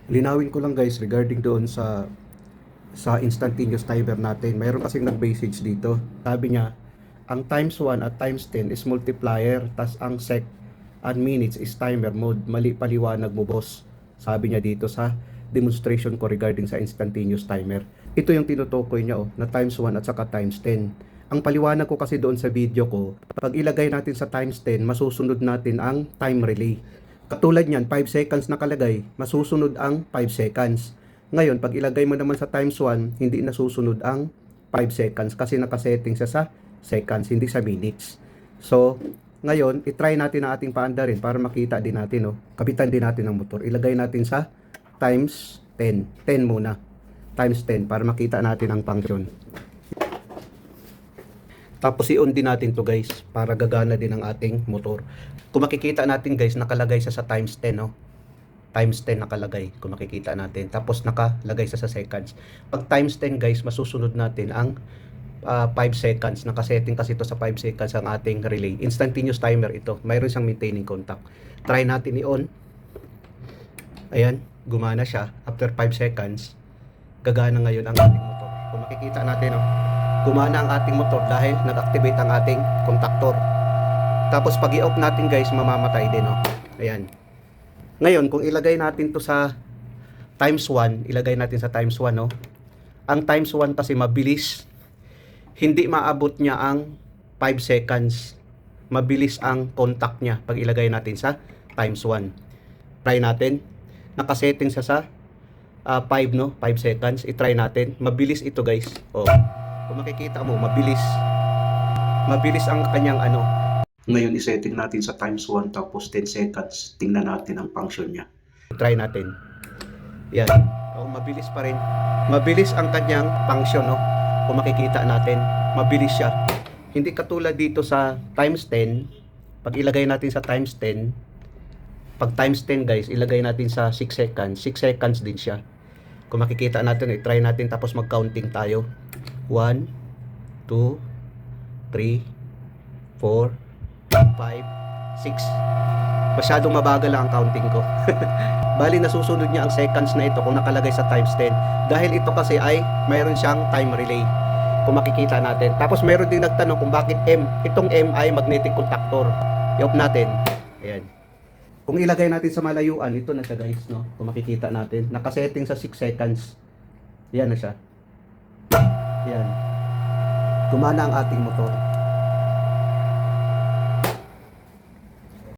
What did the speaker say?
Linawin ko lang guys regarding doon sa instantaneous timer natin. Mayroon kasing nag-message dito. Sabi niya, ang times 1 at times 10 is multiplier, tas ang sec and minutes is timer mode. Mali paliwanag mo boss. Sabi niya dito sa demonstration ko regarding sa instantaneous timer. Ito yung tinutukoy niya na times 1 at saka times 10. Ang paliwanag ko kasi doon sa video ko, pag ilagay natin sa times 10, masusunod natin ang time relay. Katulad niyan, 5 seconds nakalagay, masusunod ang 5 seconds. Ngayon, pag ilagay mo naman sa times 1, hindi nasusunod ang 5 seconds kasi nakasetting siya sa seconds, hindi sa minutes. So, ngayon, itry natin ang ating paandarin para makita din natin, kapitan din natin ang motor. Ilagay natin sa times 10. 10 muna. Times 10 para makita natin ang function. Tapos i-on din natin to guys para gagana din ang ating motor. Kung makikita natin guys, nakalagay siya sa times 10, Times 10 nakalagay kung makikita natin. Tapos nakalagay siya sa seconds. Pag times 10 guys, masusunod natin ang 5 seconds. Nakasetting kasi ito sa 5 seconds ang ating relay. Instantaneous timer ito. Mayroon siyang maintaining contact. Try natin i-on. Ayan, gumana siya. After 5 seconds, gagana ngayon ang ating motor. Kung makikita natin, gumana ang ating motor dahil nag-activate ang ating contactor. Tapos pag i-off natin guys, mamamatay din, Ayan. Ngayon, kung ilagay natin to sa times 1, ilagay natin sa times 1, Ang times 1 kasi mabilis. Hindi maabot niya ang 5 seconds. Mabilis ang contact niya pag ilagay natin sa times 1. Try natin. Nakasetting siya sa 5 seconds. I-try natin. Mabilis ito guys. Kung makikita mo, mabilis. Mabilis ang kanyang Ngayon, isetting natin sa times 1 tapos 10 seconds. Tingnan natin ang function niya. Try natin. Yan. Mabilis pa rin. Mabilis ang kanyang function, Kung makikita natin, mabilis siya. Hindi katulad dito sa times 10. Pag ilagay natin sa times 10, pag times 10 guys, ilagay natin sa 6 seconds. 6 seconds din siya. Kung makikita natin, i-try natin tapos mag-counting tayo. 1, 2, 3, 4, 5, 6. Masyadong mabagal lang ang counting ko. Bali nasusunod niya ang seconds na ito kung nakalagay sa times 10. Dahil ito kasi ay mayroon siyang time relay. Kung makikita natin. Tapos mayroon din nagtanong kung bakit M. Itong M ay magnetic contactor. I-off natin. Ayan. Kung ilagay natin sa malayuan, ito na siya guys, Kung makikita natin. Nakasetting sa 6 seconds. Yan na siya. Yan. Gumana ang ating motor.